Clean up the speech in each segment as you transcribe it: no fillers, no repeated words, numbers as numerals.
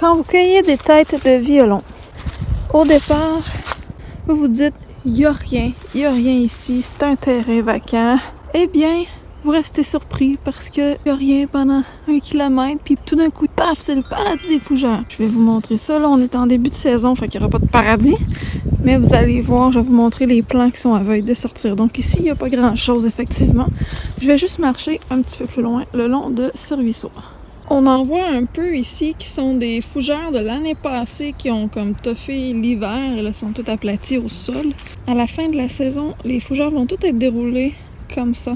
Quand vous cueillez des têtes de violon, au départ, vous vous dites « il n'y a rien ici, c'est un terrain vacant ». Eh bien, vous restez surpris parce qu'il n'y a rien pendant 1 kilomètre, puis tout d'un coup, paf, c'est le paradis des fougères. Je vais vous montrer ça, là, on est en début de saison, fait qu'il n'y aura pas de paradis. Mais vous allez voir, je vais vous montrer les plants qui sont à veille de sortir. Donc ici, il n'y a pas grand-chose, effectivement. Je vais juste marcher un petit peu plus loin, le long de ce ruisseau. On en voit un peu ici qui sont des fougères de l'année passée qui ont comme toffé l'hiver et là sont toutes aplaties au sol. À la fin de la saison, les fougères vont toutes être déroulées comme ça.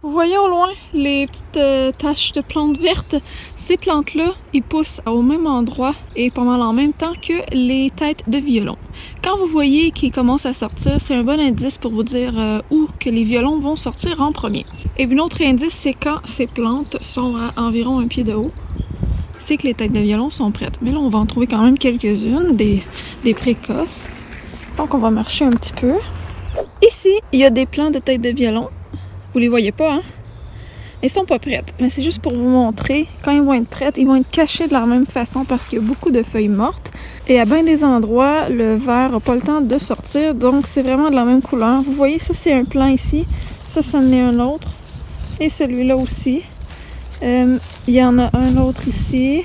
Vous voyez au loin les petites taches de plantes vertes? Ces plantes-là, ils poussent au même endroit et pas mal en même temps que les têtes de violon. Quand vous voyez qu'ils commencent à sortir, c'est un bon indice pour vous dire où que les violons vont sortir en premier. Et un autre indice, c'est quand ces plantes sont à environ 1 pied de haut, c'est que les têtes de violon sont prêtes. Mais là, on va en trouver quand même quelques-unes, des précoces. Donc, on va marcher un petit peu. Ici, il y a des plants de têtes de violon. Vous les voyez pas, hein? Elles sont pas prêtes, mais c'est juste pour vous montrer. Quand ils vont être prêtes, ils vont être cachés de la même façon parce qu'il y a beaucoup de feuilles mortes. Et à bien des endroits, le vert n'a pas le temps de sortir, donc c'est vraiment de la même couleur. Vous voyez, ça c'est un plant ici, ça en est un autre. Et celui-là aussi. Il y en a un autre ici.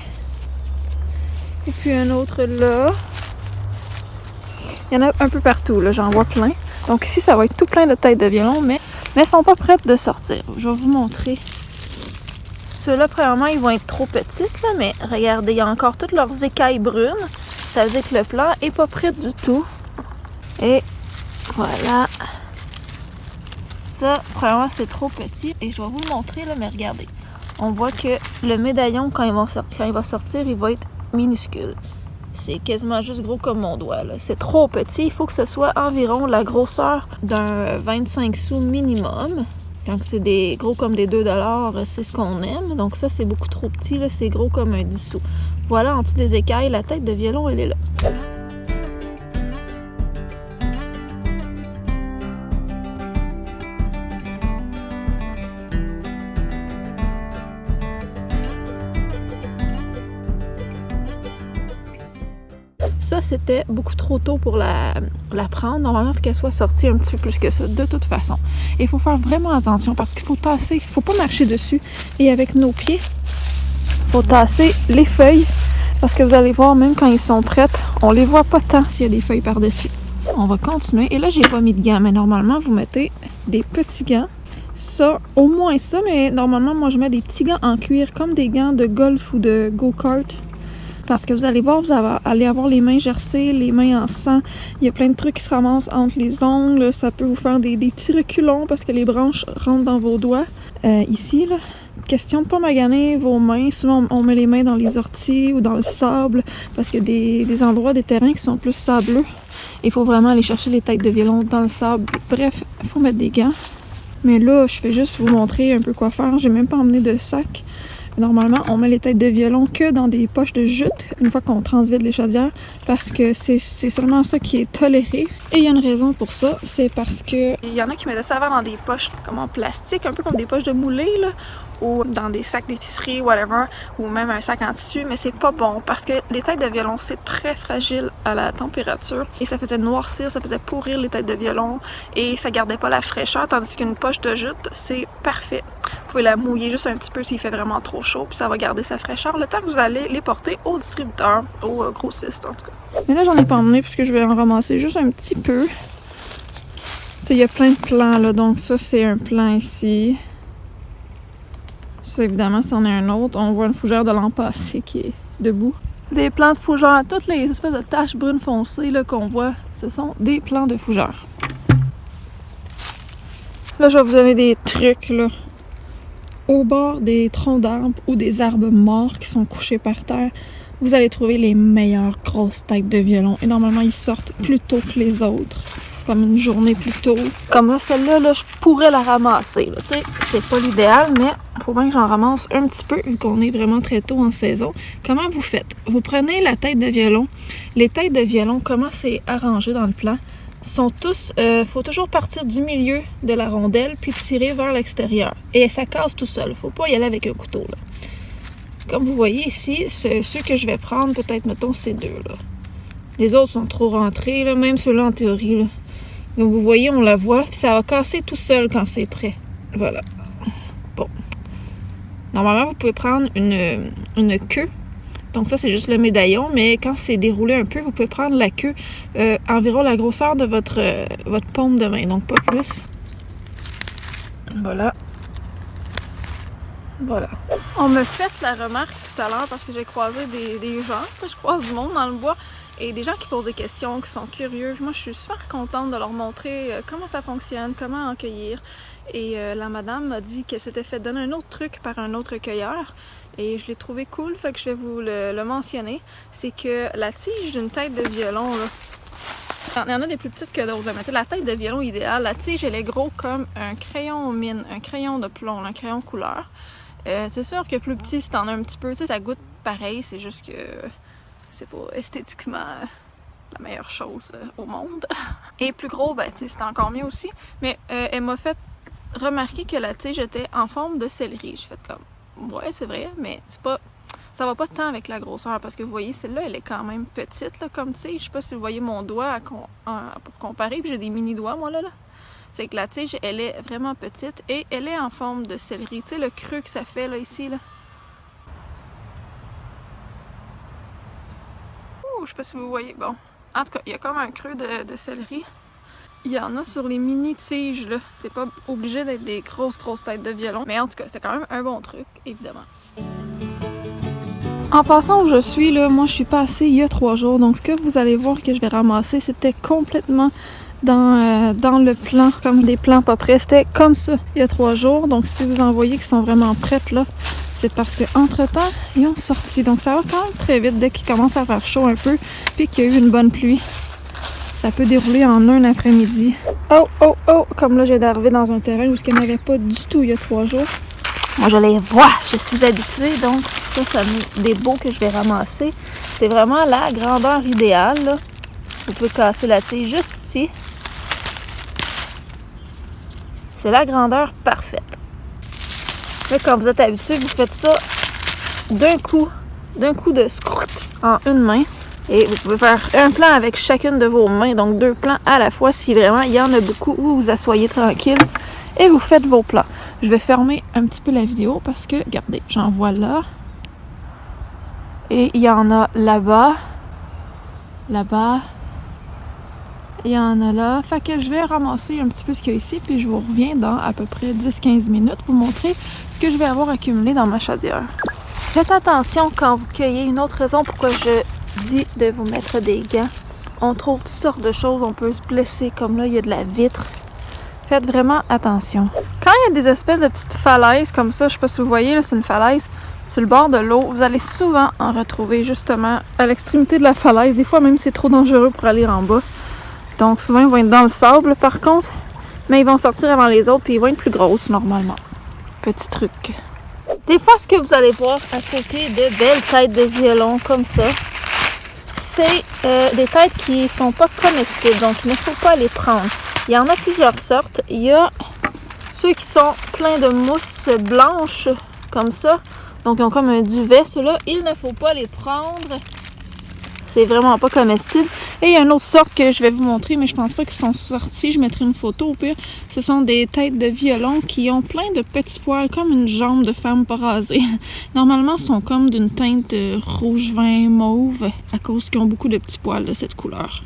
Et puis un autre là. Il y en a un peu partout, là, j'en vois plein. Donc ici, ça va être tout plein de têtes de violon, mais elles sont pas prêtes de sortir. Je vais vous montrer. Ceux-là, premièrement, ils vont être trop petites, là, mais regardez, il y a encore toutes leurs écailles brunes. Ça veut dire que le plant est pas prêt du tout. Et voilà. Ça, premièrement, c'est trop petit. Et je vais vous le montrer, là, mais regardez. On voit que le médaillon, quand il va sortir, il va être minuscule. C'est quasiment juste gros comme mon doigt. C'est trop petit. Il faut que ce soit environ la grosseur d'un 25 sous minimum. Quand c'est des gros comme des 2 $, c'est ce qu'on aime. Donc ça, c'est beaucoup trop petit. C'est gros comme un 10 sous. Voilà, en dessous des écailles, la tête de violon, elle est là. Ça, c'était beaucoup trop tôt pour la prendre. Normalement, il faut qu'elle soit sortie un petit peu plus que ça, de toute façon. Et il faut faire vraiment attention parce qu'il faut tasser, il ne faut pas marcher dessus. Et avec nos pieds, il faut tasser les feuilles parce que vous allez voir, même quand ils sont prêtes, on les voit pas tant s'il y a des feuilles par-dessus. On va continuer. Et là, j'ai pas mis de gants, mais normalement, vous mettez des petits gants. Ça, au moins ça, mais normalement, moi, je mets des petits gants en cuir, comme des gants de golf ou de go-kart. Parce que vous allez voir, vous allez avoir les mains gercées, les mains en sang. Il y a plein de trucs qui se ramassent entre les ongles. Ça peut vous faire des petits reculons parce que les branches rentrent dans vos doigts. Ici, là, question de ne pas maganer vos mains. Souvent, on met les mains dans les orties ou dans le sable parce qu'il y a des endroits, des terrains qui sont plus sableux. Il faut vraiment aller chercher les têtes de violon dans le sable. Bref, il faut mettre des gants. Mais là, je vais juste vous montrer un peu quoi faire. J'ai même pas emmené de sac. Normalement, on met les têtes de violon que dans des poches de jute une fois qu'on transvide les chaudières parce que c'est seulement ça qui est toléré. Et il y a une raison pour ça, c'est parce que il y en a qui mettaient ça avant dans des poches comme en plastique, un peu comme des poches de moulé, là, ou dans des sacs d'épicerie, whatever, ou même un sac en tissu, mais c'est pas bon parce que les têtes de violon, c'est très fragile à la température et ça faisait noircir, ça faisait pourrir les têtes de violon et ça gardait pas la fraîcheur, tandis qu'une poche de jute, c'est parfait. Vous pouvez la mouiller juste un petit peu s'il fait vraiment trop chaud, puis ça va garder sa fraîcheur le temps que vous allez les porter au distributeur, au grossiste en tout cas. Mais là, j'en ai pas emmené puisque je vais en ramasser juste un petit peu. Il y a plein de plants là, donc ça c'est un plant ici. Ça évidemment, c'en est un autre. On voit une fougère de l'an passé qui est debout. Des plants de fougère, toutes les espèces de taches brunes foncées là qu'on voit, ce sont des plants de fougère. Là, je vais vous donner des trucs là. Au bord des troncs d'arbres ou des arbres morts qui sont couchés par terre, vous allez trouver les meilleures grosses têtes de violon. Et normalement, ils sortent plus tôt que les autres. Comme une journée plus tôt. Comme là, celle-là, là, je pourrais la ramasser. Tu sais, c'est pas l'idéal, mais il faut bien que j'en ramasse un petit peu vu qu'on est vraiment très tôt en saison. Comment vous faites? Vous prenez la tête de violon. Les têtes de violon, comment c'est arrangé dans le plan? Sont tous, faut toujours partir du milieu de la rondelle puis tirer vers l'extérieur. Et ça casse tout seul. Faut pas y aller avec un couteau, là. Comme vous voyez ici, ceux que je vais prendre, peut-être, mettons, ces deux-là. Les autres sont trop rentrés, là, même ceux-là en théorie. Là. Comme vous voyez, on la voit, puis ça va casser tout seul quand c'est prêt. Voilà. Bon. Normalement, vous pouvez prendre une queue. Donc ça, c'est juste le médaillon, mais quand c'est déroulé un peu, vous pouvez prendre la queue environ la grosseur de votre paume de main, donc pas plus. Voilà. Voilà. On me fait la remarque tout à l'heure parce que j'ai croisé des gens, je croise du monde dans le bois et des gens qui posent des questions, qui sont curieux. Moi, je suis super contente de leur montrer comment ça fonctionne, comment en cueillir. Et la madame m'a dit qu'elle s'était fait donner un autre truc par un autre cueilleur. Et je l'ai trouvé cool, fait que je vais vous le mentionner. C'est que la tige d'une tête de violon, là, il y en a des plus petites que d'autres, mais la tête de violon idéale, la tige elle est gros comme un crayon mine, un crayon de plomb, un crayon couleur. C'est sûr que plus petit, si t'en as un petit peu, tu sais, ça goûte pareil, c'est juste que c'est pas esthétiquement la meilleure chose au monde. Et plus gros, ben, c'est encore mieux aussi. Mais elle m'a fait remarquer que la tige était en forme de céleri. J'ai fait comme, ouais, c'est vrai, mais c'est pas... Ça va pas tant avec la grosseur parce que vous voyez, celle-là, elle est quand même petite, là, comme tige. Je sais pas si vous voyez mon doigt pour comparer, puis j'ai des mini-doigts, moi, là. C'est que la tige, elle est vraiment petite et elle est en forme de céleri. Tu sais, le creux que ça fait, là, ici, là. Ouh, je sais pas si vous voyez. Bon, en tout cas, il y a comme un creux de céleri. Il y en a sur les mini-tiges, là. C'est pas obligé d'être des grosses têtes de violon. Mais en tout cas, c'était quand même un bon truc, évidemment. En passant où je suis, là, moi, je suis passée il y a 3 jours. Donc, ce que vous allez voir que je vais ramasser, c'était complètement dans le plan, comme des plans pas prêts. C'était comme ça il y a 3 jours. Donc, si vous en voyez qui sont vraiment prêtes, là, c'est parce qu'entre-temps, ils ont sorti. Donc, ça va quand même très vite dès qu'il commence à faire chaud un peu, puis qu'il y a eu une bonne pluie. Ça peut dérouler en un après-midi. Oh! Comme là, j'ai d'arriver dans un terrain où il n'y en avait pas du tout il y a 3 jours. Moi, je les vois, je suis habituée, donc ça met des beaux que je vais ramasser. C'est vraiment la grandeur idéale, là. Vous pouvez casser la tige juste ici. C'est la grandeur parfaite. Là, quand vous êtes habitué, vous faites ça d'un coup de scrout en une main. Et vous pouvez faire un plan avec chacune de vos mains, donc 2 plans à la fois si vraiment il y en a beaucoup, où vous asseyez tranquille et vous faites vos plans. Je vais fermer un petit peu la vidéo parce que, regardez, j'en vois là. Et il y en a là-bas. Là-bas. Il y en a là. Fait que je vais ramasser un petit peu ce qu'il y a ici, puis je vous reviens dans à peu près 10-15 minutes pour vous montrer ce que je vais avoir accumulé dans ma chaudière. Faites attention quand vous cueillez. Une autre raison pourquoi je dis de vous mettre des gants. On trouve toutes sortes de choses, on peut se blesser, comme là, il y a de la vitre. Faites vraiment attention. Quand il y a des espèces de petites falaises comme ça, je sais pas si vous voyez, là, c'est une falaise sur le bord de l'eau, vous allez souvent en retrouver justement à l'extrémité de la falaise. Des fois même c'est trop dangereux pour aller en bas. Donc souvent ils vont être dans le sable par contre, mais ils vont sortir avant les autres puis ils vont être plus grosses normalement. Petit truc. Des fois ce que vous allez voir à côté de belles têtes de violon comme ça, c'est des têtes qui sont pas comestibles, donc il ne faut pas les prendre. Il y en a plusieurs sortes. Il y a ceux qui sont pleins de mousse blanche, comme ça. Donc, ils ont comme un duvet. Ceux-là, il ne faut pas les prendre. C'est vraiment pas comestible. Et il y a une autre sorte que je vais vous montrer, mais je pense pas qu'ils sont sortis. Je mettrai une photo au pire. Ce sont des têtes de violon qui ont plein de petits poils, comme une jambe de femme pas rasée. Normalement, ils sont comme d'une teinte rouge vin mauve, à cause qu'ils ont beaucoup de petits poils de cette couleur.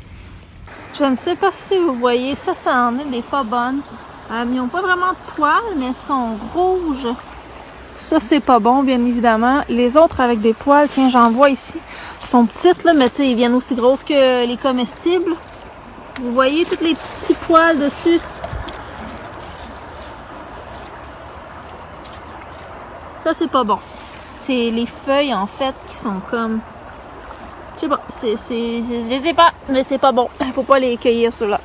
Je ne sais pas si vous voyez, ça en est des pas bonnes. Ils n'ont pas vraiment de poils, mais elles sont rouges. Ça, c'est pas bon, bien évidemment. Les autres avec des poils, tiens, j'en vois ici, sont petites, là, mais tu sais, ils viennent aussi grosses que les comestibles. Vous voyez tous les petits poils dessus. Ça, c'est pas bon. C'est les feuilles, en fait, qui sont comme... Je sais pas, je sais pas, mais c'est pas bon. Faut pas les cueillir, ceux-là.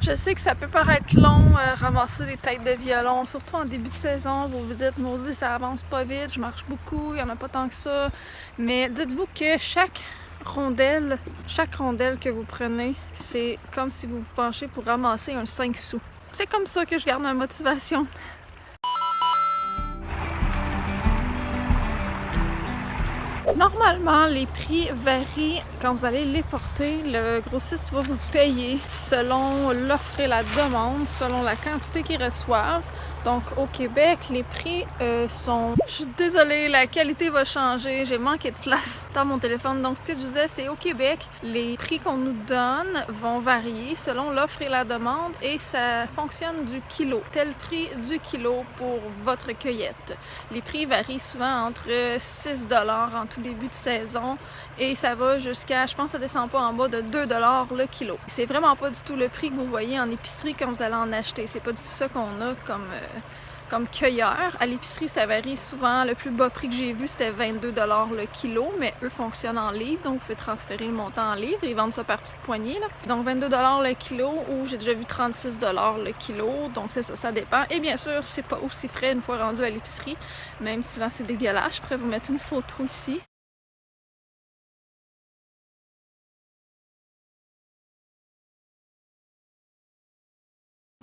Je sais que ça peut paraître long, ramasser des têtes de violon, surtout en début de saison. Vous vous dites, moi aussi, ça avance pas vite, je marche beaucoup, il y en a pas tant que ça. Mais dites-vous que chaque rondelle que vous prenez, c'est comme si vous vous penchez pour ramasser un 5 sous. C'est comme ça que je garde ma motivation. Normalement, les prix varient quand vous allez les porter. Le grossiste va vous payer selon l'offre et la demande, selon la quantité qu'ils reçoivent. Donc au Québec, les prix sont... Je suis désolée, la qualité va changer. J'ai manqué de place dans mon téléphone. Donc ce que je disais, c'est au Québec, les prix qu'on nous donne vont varier selon l'offre et la demande et ça fonctionne du kilo. Tel prix du kilo pour votre cueillette. Les prix varient souvent entre 6 $ en tout début de saison et ça va jusqu'à, je pense que ça descend pas en bas de 2 $ le kilo. C'est vraiment pas du tout le prix que vous voyez en épicerie quand vous allez en acheter. C'est pas du tout ça qu'on a comme cueilleur. À l'épicerie, ça varie souvent. Le plus bas prix que j'ai vu, c'était 22 $ le kilo, mais eux fonctionnent en livres, donc vous pouvez transférer le montant en livres. Ils vendent ça par petites poignées, là. Donc 22 $ le kilo, ou j'ai déjà vu 36 $ le kilo, donc c'est ça, ça dépend. Et bien sûr, c'est pas aussi frais une fois rendu à l'épicerie, même si souvent c'est dégueulasse. Je pourrais vous mettre une photo ici.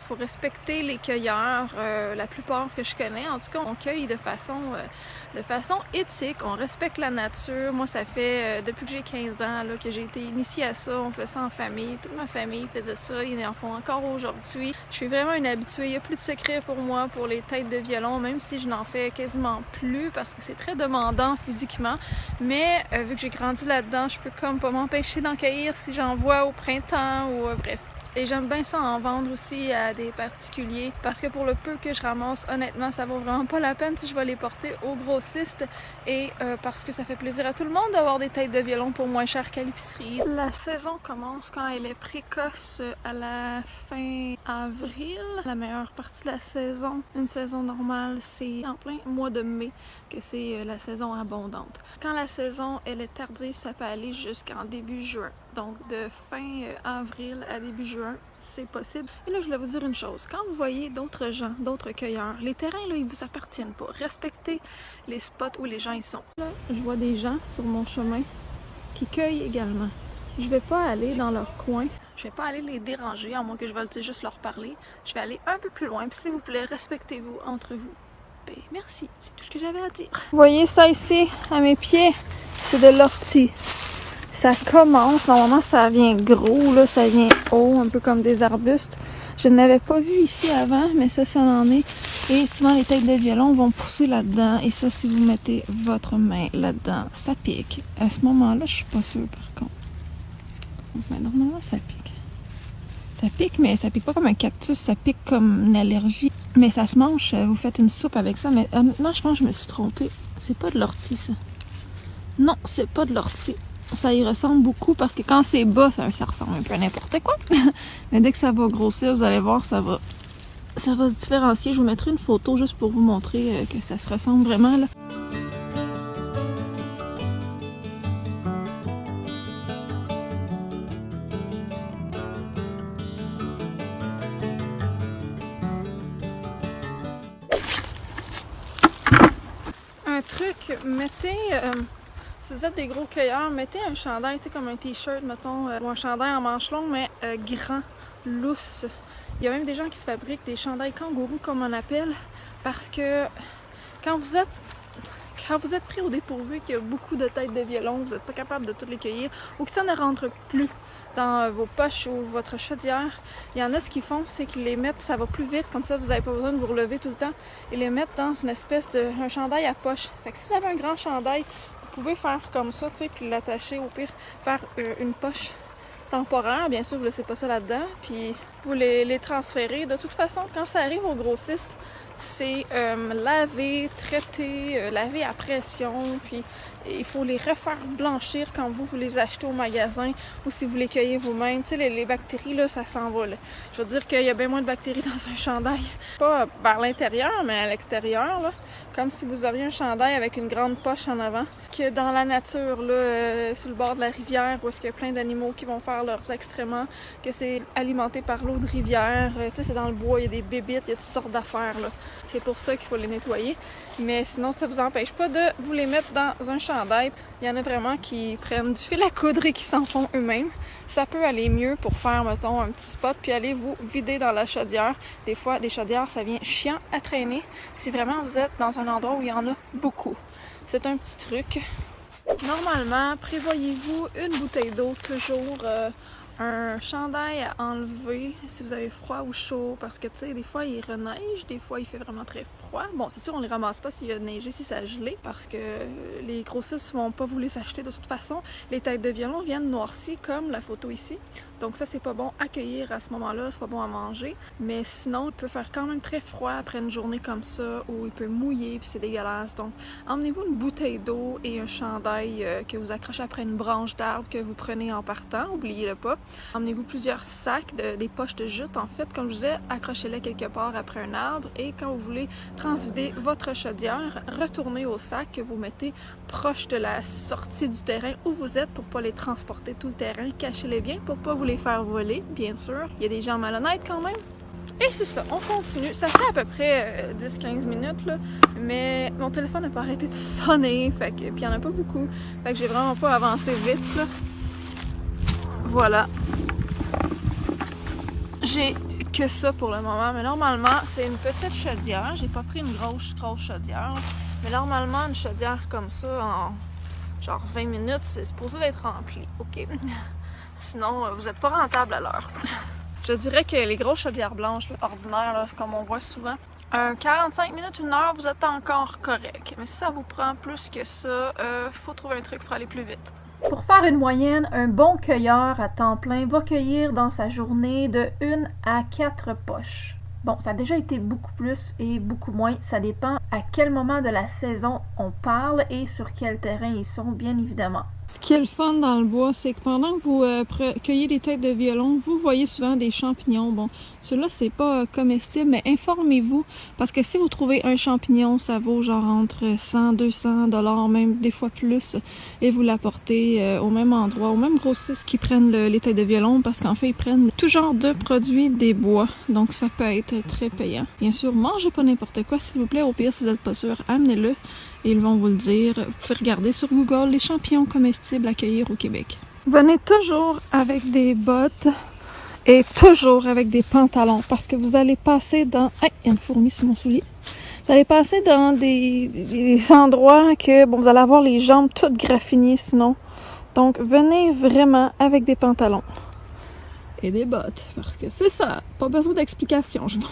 Il faut respecter les cueilleurs, la plupart que je connais. En tout cas, on cueille de façon éthique, on respecte la nature. Moi, ça fait depuis que j'ai 15 ans là, que j'ai été initiée à ça. On fait ça en famille. Toute ma famille faisait ça. Ils en font encore aujourd'hui. Je suis vraiment une habituée. Il n'y a plus de secret pour moi pour les têtes de violon, même si je n'en fais quasiment plus parce que c'est très demandant physiquement. Mais vu que j'ai grandi là-dedans, je peux comme pas m'empêcher d'en cueillir si j'en vois au printemps ou bref. Et j'aime bien ça en vendre aussi à des particuliers parce que pour le peu que je ramasse, honnêtement, ça vaut vraiment pas la peine si je vais les porter aux grossistes et parce que ça fait plaisir à tout le monde d'avoir des têtes de violon pour moins cher qu'à l'épicerie. La saison commence quand elle est précoce à la fin avril. La meilleure partie de la saison, une saison normale, c'est en plein mois de mai que c'est la saison abondante. Quand la saison elle est tardive, ça peut aller jusqu'en début juin. Donc de fin avril à début juin, c'est possible. Et là, je voulais vous dire une chose. Quand vous voyez d'autres gens, d'autres cueilleurs, les terrains, là, ils vous appartiennent pas. Respectez les spots où les gens y sont. Là, je vois des gens sur mon chemin qui cueillent également. Je vais pas aller dans leur coin. Je vais pas aller les déranger, à moins que je veuille juste leur parler. Je vais aller un peu plus loin. Puis s'il vous plaît, respectez-vous entre vous. Ben, merci. C'est tout ce que j'avais à dire. Vous voyez ça ici, à mes pieds? C'est de l'ortie. Ça commence, normalement ça vient gros, là, ça vient haut, un peu comme des arbustes. Je ne l'avais pas vu ici avant, mais ça en est. Et souvent les têtes de violon vont pousser là-dedans. Et ça, si vous mettez votre main là-dedans, ça pique. À ce moment-là, je suis pas sûre par contre. Mais normalement, ça pique. Ça pique, mais ça pique pas comme un cactus, ça pique comme une allergie. Mais ça se mange, vous faites une soupe avec ça. Mais honnêtement, je pense que je me suis trompée. C'est pas de l'ortie, ça. Non, c'est pas de l'ortie. Ça y ressemble beaucoup parce que quand c'est bas, ça ressemble un peu à n'importe quoi. Mais dès que ça va grossir, vous allez voir, ça va se différencier. Je vous mettrai une photo juste pour vous montrer que ça se ressemble vraiment, là. Un truc, mettez... si vous êtes des gros cueilleurs, mettez un chandail, tu sais, comme un t-shirt, mettons, ou un chandail en manches longues, mais grand, lousse. Il y a même des gens qui se fabriquent des chandails kangourous, comme on appelle, parce que quand vous êtes pris au dépourvu, qu'il y a beaucoup de têtes de violon, vous n'êtes pas capable de toutes les cueillir, ou que ça ne rentre plus dans vos poches ou votre chaudière, il y en a ce qu'ils font, c'est qu'ils les mettent, ça va plus vite, comme ça vous n'avez pas besoin de vous relever tout le temps, et les mettre dans une espèce de un chandail à poche. Fait que si vous avez un grand chandail, vous pouvez faire comme ça, tu sais, puis l'attacher, au pire, faire une poche temporaire. Bien sûr, vous ne laissez pas ça là-dedans, puis vous les transférez. De toute façon, quand ça arrive au grossiste, c'est laver, traiter, laver à pression, puis il faut les refaire blanchir quand vous les achetez au magasin ou si vous les cueillez vous-même. Tu sais, les bactéries, là, ça s'en va, là. Je veux dire qu'il y a bien moins de bactéries dans un chandail. Pas vers l'intérieur, mais à l'extérieur, là. Comme si vous auriez un chandail avec une grande poche en avant. Que dans la nature, là, sur le bord de la rivière, où est-ce qu'il y a plein d'animaux qui vont faire leurs excréments, que c'est alimenté par l'eau de rivière. Tu sais, c'est dans le bois, il y a des bébites, il y a toutes sortes d'affaires, là. C'est pour ça qu'il faut les nettoyer. Mais sinon, ça vous empêche pas de vous les mettre dans un chandail. Il y en a vraiment qui prennent du fil à coudre et qui s'en font eux-mêmes. Ça peut aller mieux pour faire, mettons, un petit spot puis aller vous vider dans la chaudière. Des fois, des chaudières, ça vient chiant à traîner si vraiment vous êtes dans un endroit où il y en a beaucoup. C'est un petit truc. Normalement, prévoyez-vous une bouteille d'eau toujours, un chandail à enlever si vous avez froid ou chaud, parce que tu sais, des fois il reneige, des fois il fait vraiment très froid. Bon, c'est sûr on les ramasse pas s'il y a neigé, si ça a gelé, parce que les grossistes vont pas vouloir s'acheter de toute façon. Les têtes de violon viennent noircies comme la photo ici, donc ça c'est pas bon à cueillir à ce moment-là, c'est pas bon à manger, mais sinon il peut faire quand même très froid après une journée comme ça, où il peut mouiller puis c'est dégueulasse. Donc emmenez-vous une bouteille d'eau et un chandail que vous accrochez après une branche d'arbre que vous prenez en partant, oubliez-le pas. Emmenez-vous plusieurs sacs, des poches de jute en fait, comme je vous disais, accrochez-les quelque part après un arbre, et quand vous voulez transvider votre chaudière, retournez au sac que vous mettez proche de la sortie du terrain où vous êtes pour pas les transporter tout le terrain. Cachez-les bien pour pas vous les faire voler, bien sûr. Il y a des gens malhonnêtes quand même. Et c'est ça, on continue. Ça fait à peu près 10-15 minutes, là, mais mon téléphone n'a pas arrêté de sonner, fait que, puis il n'y en a pas beaucoup. Fait que j'ai vraiment pas avancé vite, là. Voilà. J'ai que ça pour le moment, mais normalement, c'est une petite chaudière. J'ai pas pris une grosse chaudière, mais normalement, une chaudière comme ça, en genre 20 minutes, c'est supposé d'être rempli, ok? Sinon, vous n'êtes pas rentable à l'heure. Je dirais que les grosses chaudières blanches, là, ordinaires, là, comme on voit souvent, 45 minutes, 1 heure, vous êtes encore correct. Mais si ça vous prend plus que ça, faut trouver un truc pour aller plus vite. Pour faire une moyenne, un bon cueilleur à temps plein va cueillir dans sa journée de 1 à 4 poches. Bon, ça a déjà été beaucoup plus et beaucoup moins. Ça dépend à quel moment de la saison on parle et sur quel terrain ils sont, bien évidemment. Ce qui est le fun dans le bois, c'est que pendant que vous cueillez des têtes de violon, vous voyez souvent des champignons. Bon, ceux-là, c'est pas comestible, mais informez-vous, parce que si vous trouvez un champignon, ça vaut genre entre 100, 200 $, même des fois plus, et vous l'apportez au même endroit, au même grossiste qui prennent les têtes de violon, parce qu'en fait, ils prennent tout genre de produits des bois, donc ça peut être très payant. Bien sûr, mangez pas n'importe quoi, s'il vous plaît. Au pire, si vous n'êtes pas sûr, amenez-le. Et ils vont vous le dire. Vous pouvez regarder sur Google les champignons comestibles à cueillir au Québec. Venez toujours avec des bottes et toujours avec des pantalons, parce que vous allez passer dans... Hey, il y a une fourmi sur mon soulier. Vous allez passer dans des endroits que, bon, vous allez avoir les jambes toutes graffinées sinon. Donc, venez vraiment avec des pantalons. Et des bottes, parce que c'est ça. Pas besoin d'explication, je pense.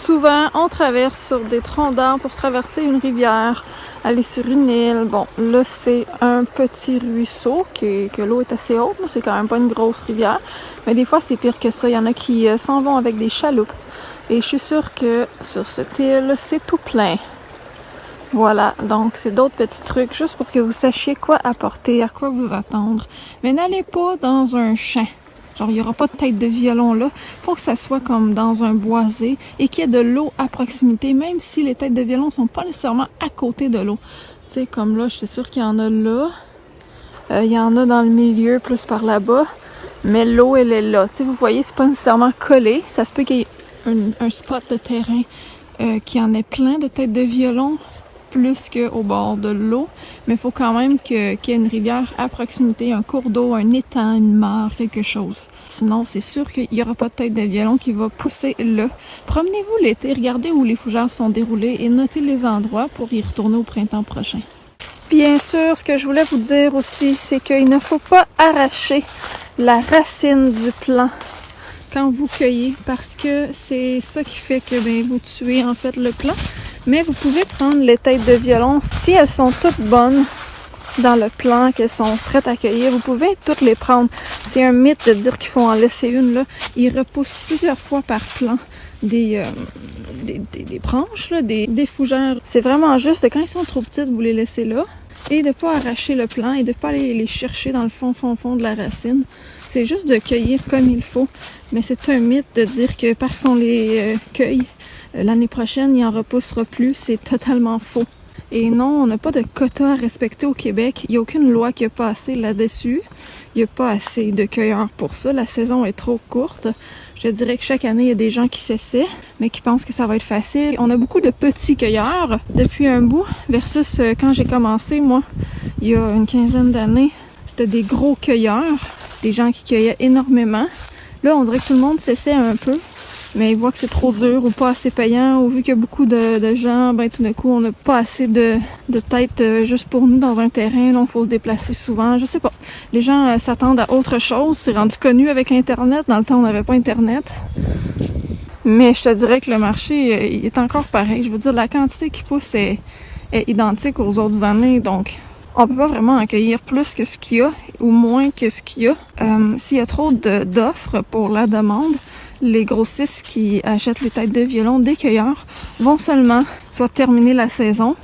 Souvent, on traverse sur des troncs d'arbres pour traverser une rivière, aller sur une île. Bon, là, c'est un petit ruisseau, que l'eau est assez haute, mais c'est quand même pas une grosse rivière. Mais des fois, c'est pire que ça. Il y en a qui s'en vont avec des chaloupes. Et je suis sûre que sur cette île, c'est tout plein. Voilà, donc c'est d'autres petits trucs, juste pour que vous sachiez quoi apporter, à quoi vous attendre. Mais n'allez pas dans un champ. Genre, il n'y aura pas de tête de violon là. Il faut que ça soit comme dans un boisé et qu'il y ait de l'eau à proximité, même si les têtes de violon ne sont pas nécessairement à côté de l'eau. Tu sais, comme là, je suis sûre qu'il y en a là. Il y en a dans le milieu, plus par là-bas. Mais l'eau, elle est là. Tu sais, vous voyez, c'est pas nécessairement collé. Ça se peut qu'il y ait un spot de terrain qui en ait plein de têtes de violon, plus qu'au bord de l'eau, mais il faut quand même qu'il y ait une rivière à proximité, un cours d'eau, un étang, une mare, quelque chose. Sinon, c'est sûr qu'il n'y aura pas de tête de violon qui va pousser là. Promenez-vous l'été, regardez où les fougères sont déroulées et notez les endroits pour y retourner au printemps prochain. Bien sûr, ce que je voulais vous dire aussi, c'est qu'il ne faut pas arracher la racine du plant quand vous cueillez, parce que c'est ça qui fait que vous tuez en fait le plant. Mais vous pouvez prendre les têtes de violon, si elles sont toutes bonnes dans le plant, qu'elles sont prêtes à cueillir, vous pouvez toutes les prendre. C'est un mythe de dire qu'il faut en laisser une, là. Ils repoussent plusieurs fois par plant des branches, là, des fougères. C'est vraiment juste, quand ils sont trop petites, vous les laissez là. Et de ne pas arracher le plant et de ne pas aller les chercher dans le fond de la racine. C'est juste de cueillir comme il faut. Mais c'est un mythe de dire que parce qu'on les cueille, l'année prochaine, il n'en repoussera plus. C'est totalement faux. Et non, on n'a pas de quota à respecter au Québec. Il n'y a aucune loi qui a passé là-dessus. Il n'y a pas assez de cueilleurs pour ça. La saison est trop courte. Je dirais que chaque année, il y a des gens qui s'essaient, mais qui pensent que ça va être facile. On a beaucoup de petits cueilleurs depuis un bout, versus quand j'ai commencé, moi, il y a une quinzaine d'années. C'était des gros cueilleurs, des gens qui cueillaient énormément. Là, on dirait que tout le monde s'essaie un peu. mais ils voient que c'est trop dur ou pas assez payant, ou vu qu'il y a beaucoup de gens, ben tout d'un coup, on n'a pas assez de tête juste pour nous dans un terrain, donc il faut se déplacer souvent, je sais pas. Les gens s'attendent à autre chose, c'est rendu connu avec Internet, dans le temps on n'avait pas Internet. Mais je te dirais que le marché, il est encore pareil. Je veux dire, la quantité qui pousse est identique aux autres années, donc on peut pas vraiment accueillir plus que ce qu'il y a ou moins que ce qu'il y a. S'il y a trop d'offres pour la demande, les grossistes qui achètent les têtes de violon des cueilleurs vont seulement soit terminer la saison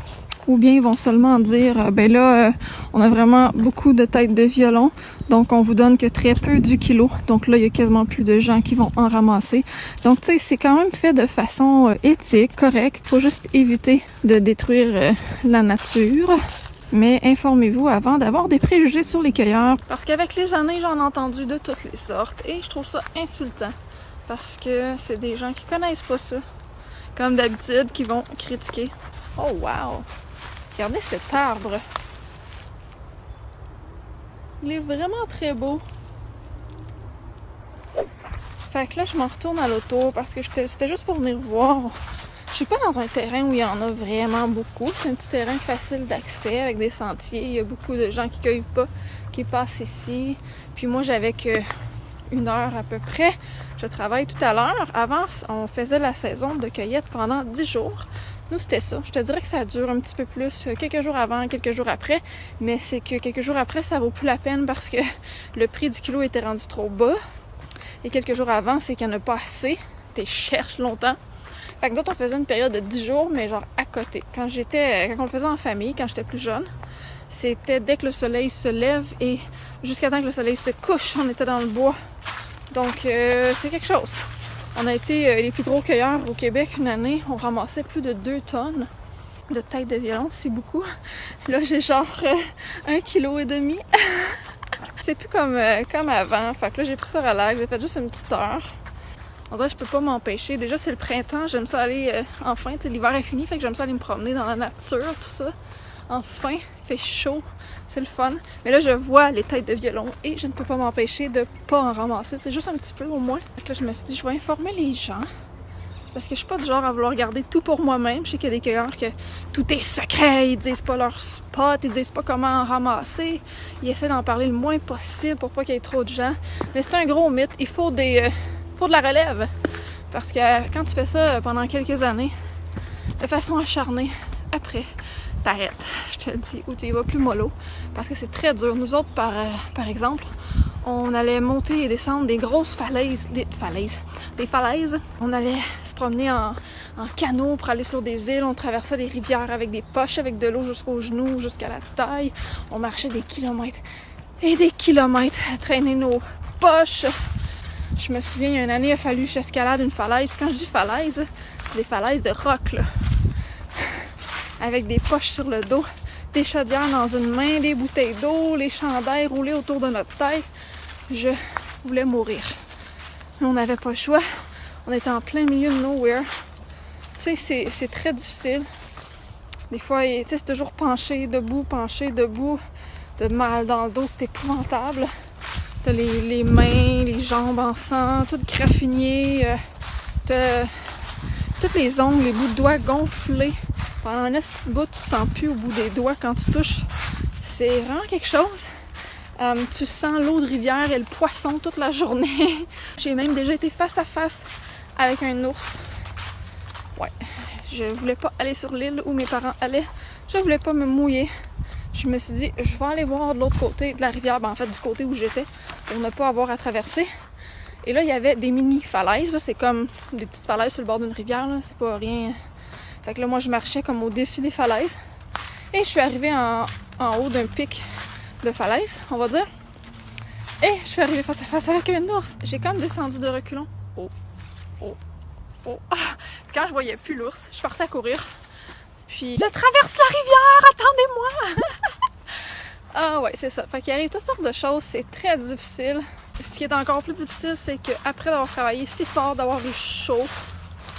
ou bien ils vont seulement dire ben là on a vraiment beaucoup de têtes de violon, donc on vous donne que très peu du kilo, donc là il y a quasiment plus de gens qui vont en ramasser. Donc tu sais, c'est quand même fait de façon éthique, correcte, faut juste éviter de détruire la nature. Mais informez-vous avant d'avoir des préjugés sur les cueilleurs, parce qu'avec les années j'en ai entendu de toutes les sortes et je trouve ça insultant parce que c'est des gens qui connaissent pas ça, comme d'habitude, qui vont critiquer. Oh wow! Regardez cet arbre! Il est vraiment très beau. Fait que là, je m'en retourne à l'auto parce que c'était juste pour venir voir. Je suis pas dans un terrain où il y en a vraiment beaucoup. C'est un petit terrain facile d'accès avec des sentiers. Il y a beaucoup de gens qui cueillent pas, qui passent ici. Puis moi, j'avais que 1 heure à peu près. Je travaille tout à l'heure. Avant, on faisait la saison de cueillette pendant 10 jours. Nous, c'était ça. Je te dirais que ça dure un petit peu plus, quelques jours avant, quelques jours après. Mais c'est que quelques jours après, ça vaut plus la peine parce que le prix du kilo était rendu trop bas. Et quelques jours avant, c'est qu'il n'y en a pas assez. Tu cherches longtemps. Fait que d'autres, on faisait une période de 10 jours, mais genre à côté. Quand on le faisait en famille, quand j'étais plus jeune, c'était dès que le soleil se lève et jusqu'à temps que le soleil se couche, on était dans le bois. Donc, c'est quelque chose. On a été les plus gros cueilleurs au Québec une année. On ramassait plus de 2 tonnes de têtes de violon. C'est beaucoup. Là, j'ai genre 1,5 kg. C'est plus comme avant. Fait que là, j'ai pris ça relax. J'ai fait juste une petite heure. On dirait que je peux pas m'empêcher. Déjà, c'est le printemps. J'aime ça aller... enfin, tu sais, l'hiver est fini. Fait que j'aime ça aller me promener dans la nature, tout ça. Enfin, il fait chaud. C'est le fun. Mais là, je vois les têtes de violon et je ne peux pas m'empêcher de pas en ramasser. C'est juste un petit peu au moins. Fait que là, je me suis dit, je vais informer les gens. Parce que je suis pas du genre à vouloir garder tout pour moi-même. Je sais qu'il y a des cueilleurs que tout est secret. Ils disent pas leur spot. Ils disent pas comment en ramasser. Ils essaient d'en parler le moins possible pour pas qu'il y ait trop de gens. Mais c'est un gros mythe. Il faut de la relève. Parce que quand tu fais ça pendant quelques années, de façon acharnée, après, t'arrêtes, je te le dis, ou tu y vas plus mollo, parce que c'est très dur. Nous autres, par exemple, on allait monter et descendre des grosses falaises. On allait se promener en canot pour aller sur des îles. On traversait des rivières avec des poches avec de l'eau jusqu'aux genoux, jusqu'à la taille. On marchait des kilomètres et des kilomètres à traîner nos poches. Je me souviens, il y a une année, il a fallu que j'escalade une falaise. Quand je dis falaise, c'est des falaises de roc, là. Avec des poches sur le dos, des chaudières dans une main, des bouteilles d'eau, les chandails roulés autour de notre tête. Je voulais mourir. Mais on n'avait pas le choix. On était en plein milieu de nowhere. Tu sais, c'est très difficile. Des fois, tu sais, c'est toujours penché, debout. T'as mal dans le dos, c'est épouvantable. T'as les mains, les jambes en sang, tout graffinier. T'as tous les ongles, les bouts de doigts gonflés. Pendant un petit bout, tu sens plus au bout des doigts quand tu touches. C'est vraiment quelque chose. Tu sens l'eau de rivière et le poisson toute la journée. J'ai même déjà été face à face avec un ours. Ouais, je voulais pas aller sur l'île où mes parents allaient. Je voulais pas me mouiller. Je me suis dit, je vais aller voir de l'autre côté de la rivière, en fait du côté où j'étais, pour ne pas avoir à traverser. Et là, il y avait des mini-falaises, c'est comme des petites falaises sur le bord d'une rivière, là. C'est pas rien. Fait que là, moi, je marchais comme au-dessus des falaises. Et je suis arrivée en haut d'un pic de falaise, on va dire. Et je suis arrivée face à face avec un ours. J'ai comme descendu de reculons. Oh. Quand je voyais plus l'ours, je partais à courir. Puis, je traverse la rivière, attendez-moi! Ah ouais, c'est ça. Fait qu'il arrive toutes sortes de choses, c'est très difficile. Ce qui est encore plus difficile, c'est qu'après d'avoir travaillé si fort, d'avoir eu chaud,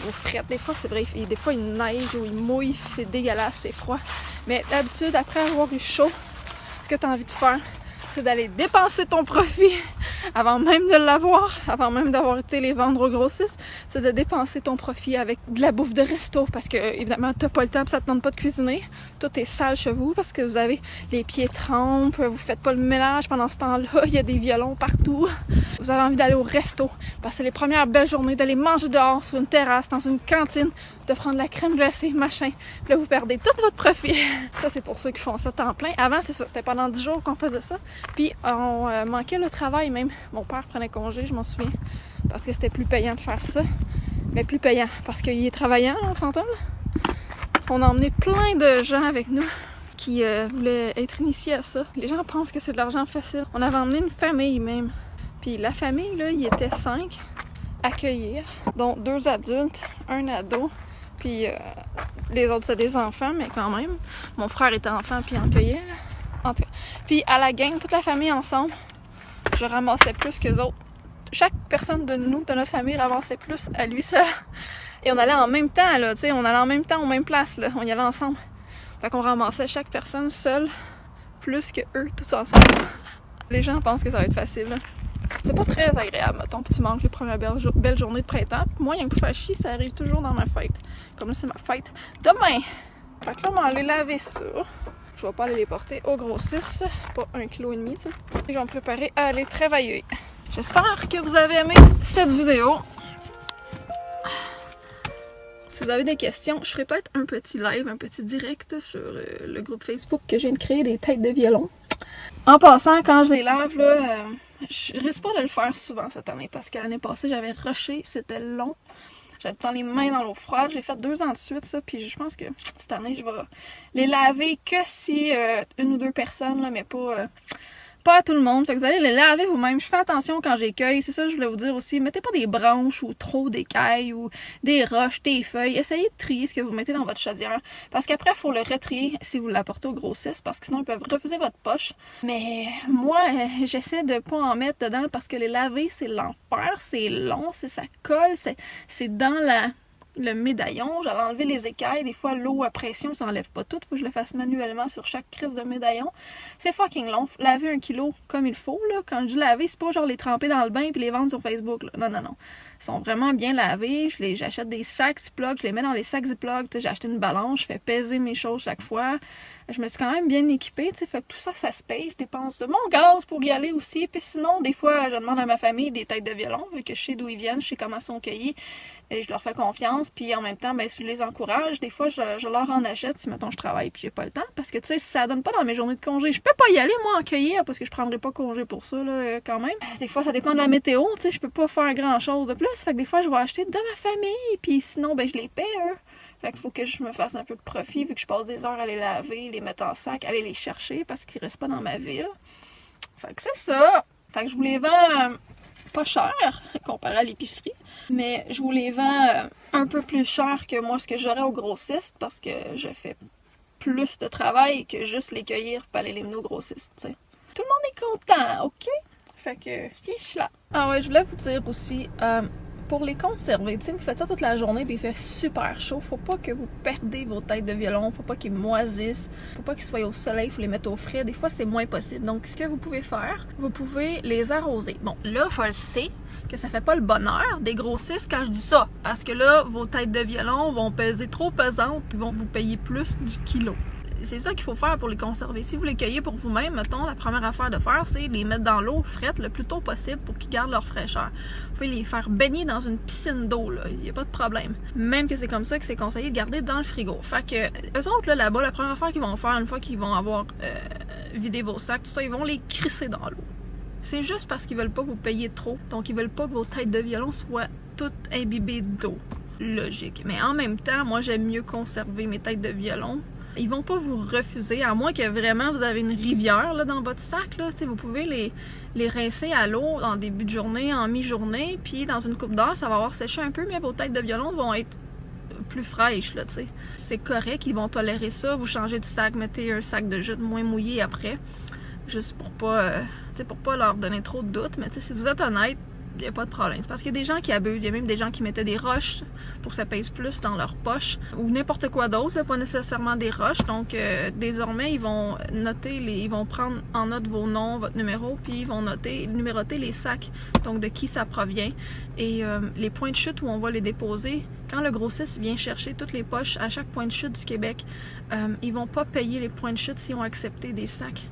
ou fret, des fois c'est vrai, des fois il neige ou il mouille, c'est dégueulasse, c'est froid. Mais d'habitude, après avoir eu chaud, ce que tu as envie de faire, c'est d'aller dépenser ton profit avant même de l'avoir, avant même d'avoir été les vendre aux grossistes, c'est de dépenser ton profit avec de la bouffe de resto parce que, évidemment, t'as pas le temps, ça te tente pas de cuisiner. Tout est sale chez vous parce que vous avez les pieds trempes, vous faites pas le ménage pendant ce temps-là, il y a des violons partout. Vous avez envie d'aller au resto, passer les premières belles journées, d'aller manger dehors sur une terrasse, dans une cantine, de prendre la crème glacée, machin. Puis là, vous perdez tout votre profit. Ça, c'est pour ceux qui font ça temps plein. Avant, c'est ça, c'était pendant 10 jours qu'on faisait ça. Puis on manquait le travail même. Mon père prenait congé, je m'en souviens, parce que c'était plus payant de faire ça. Mais plus payant, parce qu'il est travaillant, on s'entend. On a emmené plein de gens avec nous qui voulaient être initiés à ça. Les gens pensent que c'est de l'argent facile. On avait emmené une famille même. Puis la famille, là, il était 5 à accueillir, dont 2 adultes, un ado, puis les autres, c'est des enfants, mais quand même. Mon frère était enfant, puis en cueillait. En tout cas. Puis à la gang, toute la famille ensemble, je ramassais plus qu'eux autres. Chaque personne de nous, de notre famille, ramassait plus à lui seul. Et on allait en même temps, là, tu sais, on allait en même temps, aux mêmes places, là. On y allait ensemble. Fait qu'on ramassait chaque personne seule, plus que eux, tous ensemble. Les gens pensent que ça va être facile, là. C'est pas très agréable, mettons, puis tu manques les premières belles journées de printemps. Puis moi, il y a un coup de chier, ça arrive toujours dans ma fête. Comme là, c'est ma fête demain. Fait que là, on va aller laver ça. Je vais pas aller les porter au grossiste, pas 1,5 kg, tu sais. Et je vais me préparer à aller travailler. J'espère que vous avez aimé cette vidéo. Si vous avez des questions, je ferai peut-être un petit live, un petit direct sur le groupe Facebook que je viens de créer, des têtes de violon. En passant, quand je les lave, là, je risque pas de le faire souvent cette année parce que l'année passée, j'avais rushé, c'était long. J'avais tout le temps les mains dans l'eau froide. J'ai fait 2 ans de suite, ça, puis je pense que cette année, je vais les laver que si 1 ou 2 personnes, là, mais pas à tout le monde. Fait que vous allez les laver vous-même. Je fais attention quand j'écueille. C'est ça que je voulais vous dire aussi. Mettez pas des branches ou trop d'écailles ou des roches, des feuilles. Essayez de trier ce que vous mettez dans votre chaudière. Parce qu'après, il faut le retrier si vous l'apportez au grossiste. Parce que sinon, ils peuvent refuser votre poche. Mais moi, j'essaie de pas en mettre dedans parce que les laver, c'est l'enfer. C'est long, ça colle. C'est dans le médaillon. J'allais enlever les écailles. Des fois, l'eau à pression, ça enlève pas tout. Faut que je le fasse manuellement sur chaque crise de médaillon. C'est fucking long. Laver 1 kilo comme il faut, là. Quand je dis laver, c'est pas genre les tremper dans le bain puis les vendre sur Facebook, là. Non. Ils sont vraiment bien lavés. J'achète des sacs Ziploc. Je les mets dans les sacs Ziploc. J'ai acheté une balance. Je fais peser mes choses chaque fois. Je me suis quand même bien équipée, tu sais. Fait que tout ça, ça se paye. Je dépense de mon gaz pour y aller aussi. Puis sinon, des fois, je demande à ma famille des têtes de violon, vu que je sais d'où ils viennent, je sais comment ils sont cueillis. Et je leur fais confiance, puis en même temps, ben, si je les encourage, des fois, je leur en achète si, mettons, je travaille puis j'ai pas le temps. Parce que, tu sais, si ça donne pas dans mes journées de congé, je peux pas y aller, moi, en cueillir, parce que je prendrai pas congé pour ça, là, quand même. Des fois, ça dépend de la météo, tu sais, je peux pas faire grand-chose de plus. Fait que des fois, je vais acheter de ma famille, puis sinon, ben, je les paie, eux. Fait qu'il faut que je me fasse un peu de profit, vu que je passe des heures à les laver, les mettre en sac, aller les chercher, parce qu'ils restent pas dans ma ville. Fait que c'est ça. Fait que je vous les vends pas cher, comparé à l'épicerie. Mais je vous les vends un peu plus cher que moi ce que j'aurais au grossiste parce que je fais plus de travail que juste les cueillir pour aller les mener au grossiste, t'sais. Tout le monde est content, ok? Fait que, je suis là. Ah ouais, je voulais vous dire aussi, pour les conserver, tu sais, vous faites ça toute la journée puis il fait super chaud. Faut pas que vous perdez vos têtes de violon, faut pas qu'ils moisissent, faut pas qu'ils soient au soleil, faut les mettre au frais. Des fois, c'est moins possible. Donc, ce que vous pouvez faire, vous pouvez les arroser. Bon, là, je sais que ça fait pas le bonheur des grossistes quand je dis ça. Parce que là, vos têtes de violon vont peser trop pesantes, ils vont vous payer plus du kilo. C'est ça qu'il faut faire pour les conserver. Si vous les cueillez pour vous-même, mettons, la première affaire de faire, c'est les mettre dans l'eau frette le plus tôt possible pour qu'ils gardent leur fraîcheur. Vous pouvez les faire baigner dans une piscine d'eau, là. Il n'y a pas de problème. Même que c'est comme ça que c'est conseillé de garder dans le frigo. Fait que, eux autres, là-bas, la première affaire qu'ils vont faire, une fois qu'ils vont avoir vidé vos sacs, tout ça, ils vont les crisser dans l'eau. C'est juste parce qu'ils veulent pas vous payer trop. Donc, ils veulent pas que vos têtes de violon soient toutes imbibées d'eau. Logique. Mais en même temps, moi, j'aime mieux conserver mes têtes de violon. Ils vont pas vous refuser, à moins que vraiment vous avez une rivière là, dans votre sac. Là, vous pouvez les rincer à l'eau en début de journée, en mi-journée, puis dans une coupe d'heure, ça va avoir séché un peu, mais vos têtes de violon vont être plus fraîches. C'est correct, ils vont tolérer ça. Vous changez de sac, mettez un sac de jute moins mouillé après, juste pour pas leur donner trop de doutes. Mais si vous êtes honnête, il n'y a pas de problème. C'est parce qu'il y a des gens qui abusent. Il y a même des gens qui mettaient des roches pour que ça pèse plus dans leur poche ou n'importe quoi d'autre, pas nécessairement des roches. Donc, désormais, ils vont noter, ils vont prendre en note vos noms, votre numéro, puis ils vont numéroter les sacs, donc de qui ça provient. Et les points de chute où on va les déposer, quand le grossiste vient chercher toutes les poches à chaque point de chute du Québec, ils vont pas payer les points de chute s'ils ont accepté des sacs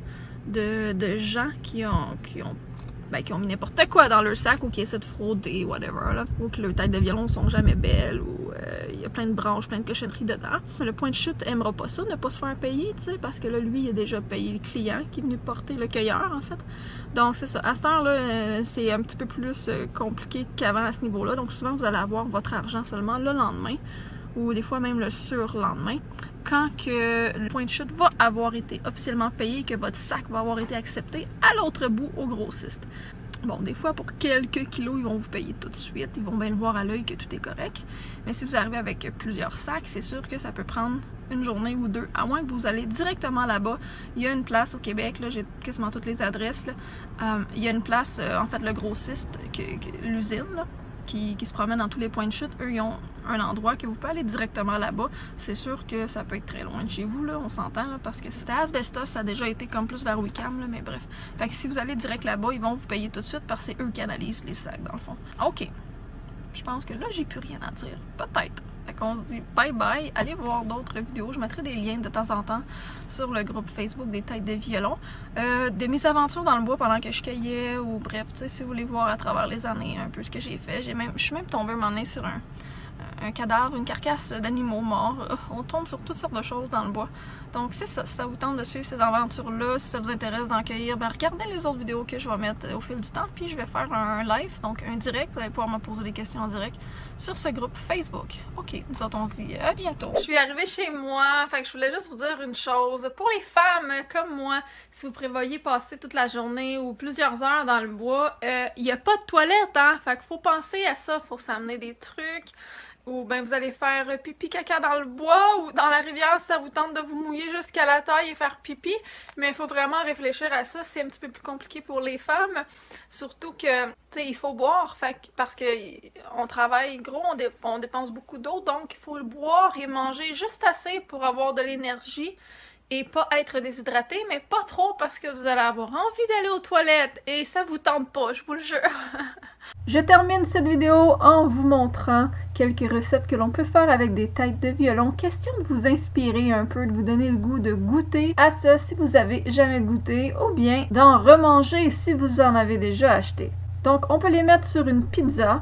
de gens qui ont mis n'importe quoi dans leur sac ou qui essaient de frauder, whatever, là, ou que leurs têtes de violon sont jamais belles, ou il y a plein de branches, plein de cochonneries dedans. Le point de chute aimera pas ça, ne pas se faire payer, tu sais, parce que là, lui, il a déjà payé le client qui est venu porter le cueilleur, en fait. Donc, c'est ça. À cette heure-là, c'est un petit peu plus compliqué qu'avant à ce niveau-là. Donc, souvent, vous allez avoir votre argent seulement le lendemain, ou des fois même le surlendemain, quand que le point de chute va avoir été officiellement payé, que votre sac va avoir été accepté à l'autre bout au grossiste. Bon, des fois, pour quelques kilos, ils vont vous payer tout de suite. Ils vont bien le voir à l'œil que tout est correct. Mais si vous arrivez avec plusieurs sacs, c'est sûr que ça peut prendre une journée ou deux, à moins que vous allez directement là-bas. Il y a une place au Québec, là, j'ai quasiment toutes les adresses, là. Il y a une place, en fait, le grossiste, l'usine, là, qui se promène dans tous les points de chute. Eux, ils ont un endroit que vous pouvez aller directement là-bas. C'est sûr que ça peut être très loin de chez vous, là, on s'entend, là, parce que c'était Asbestos, ça a déjà été comme plus vers Wickham, là, mais bref. Fait que si vous allez direct là-bas, ils vont vous payer tout de suite parce que c'est eux qui analysent les sacs, dans le fond. OK. Je pense que là, j'ai plus rien à dire. Peut-être. Fait qu'on se dit bye bye, allez voir d'autres vidéos. Je mettrai des liens de temps en temps sur le groupe Facebook des têtes de violon. De mes aventures dans le bois pendant que je cueillais, ou bref, tu sais, si vous voulez voir à travers les années un peu ce que j'ai fait. Je suis même tombée un moment donné sur un cadavre, une carcasse d'animaux morts. On tombe sur toutes sortes de choses dans le bois. Donc c'est ça, si ça vous tente de suivre ces aventures-là, si ça vous intéresse d'en cueillir, ben regardez les autres vidéos que je vais mettre au fil du temps, puis je vais faire un live, donc un direct, vous allez pouvoir me poser des questions en direct sur ce groupe Facebook. Ok, nous autres on se dit à bientôt. Je suis arrivée chez moi, fait que je voulais juste vous dire une chose. Pour les femmes comme moi, si vous prévoyez passer toute la journée ou plusieurs heures dans le bois, il n'y a pas de toilette, hein, fait qu'il faut penser à ça, faut s'amener des trucs. Ou ben vous allez faire pipi caca dans le bois ou dans la rivière si ça vous tente de vous mouiller jusqu'à la taille et faire pipi. Mais il faut vraiment réfléchir à ça, c'est un petit peu plus compliqué pour les femmes. Surtout que, tu sais, il faut boire, parce que on travaille gros, on dépense beaucoup d'eau, donc il faut boire et manger juste assez pour avoir de l'énergie. Et pas être déshydraté, mais pas trop parce que vous allez avoir envie d'aller aux toilettes et ça vous tente pas, je vous le jure. Je termine cette vidéo en vous montrant quelques recettes que l'on peut faire avec des têtes de violon. Question de vous inspirer un peu, de vous donner le goût de goûter à ça si vous avez jamais goûté ou bien d'en remanger si vous en avez déjà acheté. Donc on peut les mettre sur une pizza.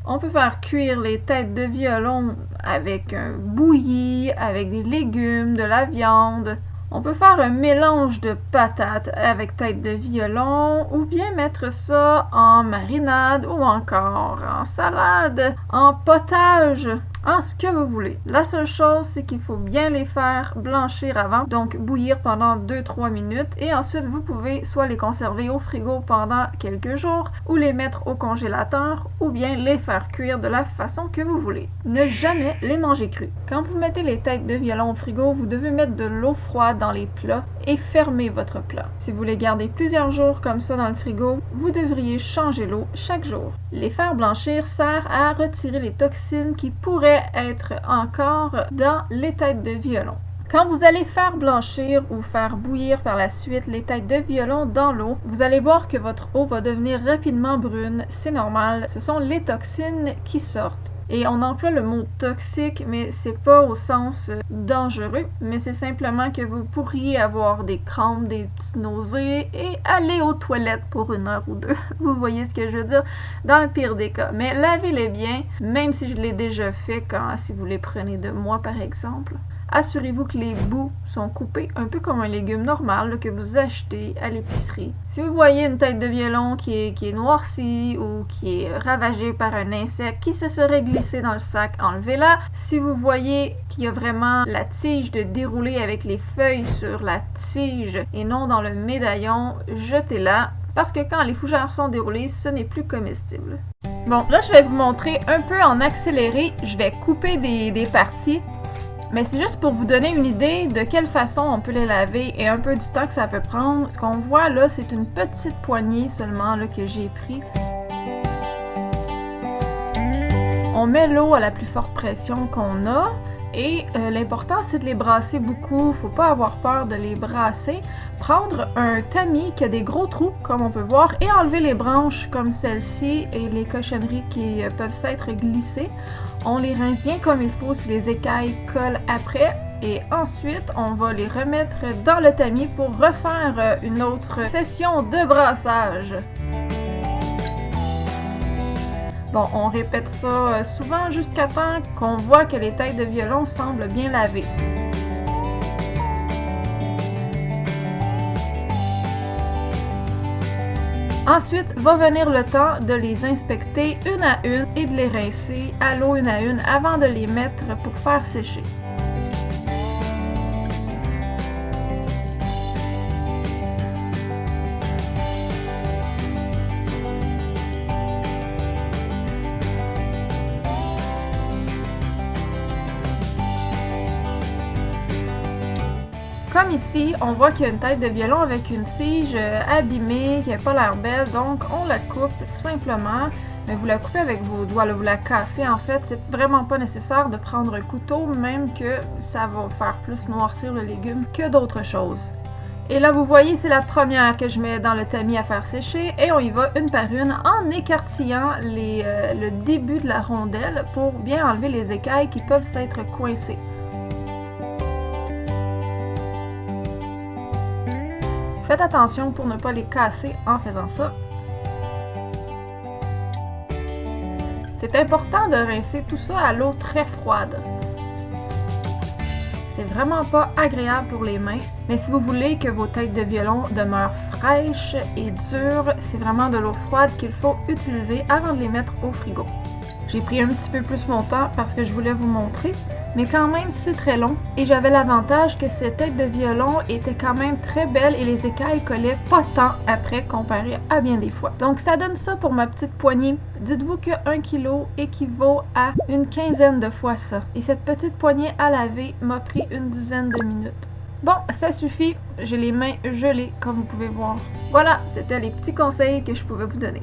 On peut faire cuire les têtes de violon avec un bouilli, avec des légumes, de la viande. On peut faire un mélange de patates avec tête de violon ou bien mettre ça en marinade ou encore en salade, en potage, en ce que vous voulez. La seule chose, c'est qu'il faut bien les faire blanchir avant, donc bouillir pendant 2-3 minutes et ensuite vous pouvez soit les conserver au frigo pendant quelques jours ou les mettre au congélateur ou bien les faire cuire de la façon que vous voulez. Ne jamais les manger crus. Quand vous mettez les têtes de violon au frigo, vous devez mettre de l'eau froide dans les plats et fermer votre plat. Si vous les gardez plusieurs jours comme ça dans le frigo, vous devriez changer l'eau chaque jour. Les faire blanchir sert à retirer les toxines qui pourraient être encore dans les têtes de violon. Quand vous allez faire blanchir ou faire bouillir par la suite les têtes de violon dans l'eau, vous allez voir que votre eau va devenir rapidement brune. C'est normal, ce sont les toxines qui sortent. Et on emploie le mot toxique, mais c'est pas au sens dangereux, mais c'est simplement que vous pourriez avoir des crampes, des petites nausées et aller aux toilettes pour 1 heure ou 2. Vous voyez ce que je veux dire? Dans le pire des cas. Mais lavez-les bien, même si je l'ai déjà fait si vous les prenez de moi par exemple. Assurez-vous que les bouts sont coupés, un peu comme un légume normal là, que vous achetez à l'épicerie. Si vous voyez une tête de violon qui est noircie ou qui est ravagée par un insecte qui se serait glissé dans le sac, enlevez-la. Si vous voyez qu'il y a vraiment la tige de dérouler avec les feuilles sur la tige et non dans le médaillon, jetez-la. Parce que quand les fougères sont déroulées, ce n'est plus comestible. Bon, là je vais vous montrer un peu en accéléré. Je vais couper des parties. Mais c'est juste pour vous donner une idée de quelle façon on peut les laver et un peu du temps que ça peut prendre. Ce qu'on voit là, c'est une petite poignée seulement là, que j'ai pris. On met l'eau à la plus forte pression qu'on a et l'important c'est de les brasser beaucoup, faut pas avoir peur de les brasser. Prendre un tamis qui a des gros trous comme on peut voir et enlever les branches comme celle-ci et les cochonneries qui peuvent s'être glissées. On les rince bien comme il faut si les écailles collent après. Et ensuite, on va les remettre dans le tamis pour refaire une autre session de brassage. Bon, on répète ça souvent jusqu'à temps qu'on voit que les têtes de violon semblent bien lavées. Ensuite, va venir le temps de les inspecter une à une et de les rincer à l'eau une à une avant de les mettre pour faire sécher. Comme ici, on voit qu'il y a une tête de violon avec une tige abîmée, qui n'a pas l'air belle, donc on la coupe simplement. Mais vous la coupez avec vos doigts, là, vous la cassez en fait. C'est vraiment pas nécessaire de prendre un couteau, même que ça va faire plus noircir le légume que d'autres choses. Et là, vous voyez, c'est la première que je mets dans le tamis à faire sécher. Et on y va une par une en écartillant le début de la rondelle pour bien enlever les écailles qui peuvent s'être coincées. Faites attention pour ne pas les casser en faisant ça. C'est important de rincer tout ça à l'eau très froide. C'est vraiment pas agréable pour les mains, mais si vous voulez que vos têtes de violon demeurent fraîches et dures, c'est vraiment de l'eau froide qu'il faut utiliser avant de les mettre au frigo. J'ai pris un petit peu plus mon temps parce que je voulais vous montrer, mais quand même c'est très long et j'avais l'avantage que cette tête de violon était quand même très belle et les écailles collaient pas tant après comparé à bien des fois. Donc ça donne ça pour ma petite poignée. Dites-vous que 1 kg équivaut à une quinzaine de fois ça. Et cette petite poignée à laver m'a pris une dizaine de minutes. Bon, ça suffit, j'ai les mains gelées comme vous pouvez voir. Voilà, c'était les petits conseils que je pouvais vous donner.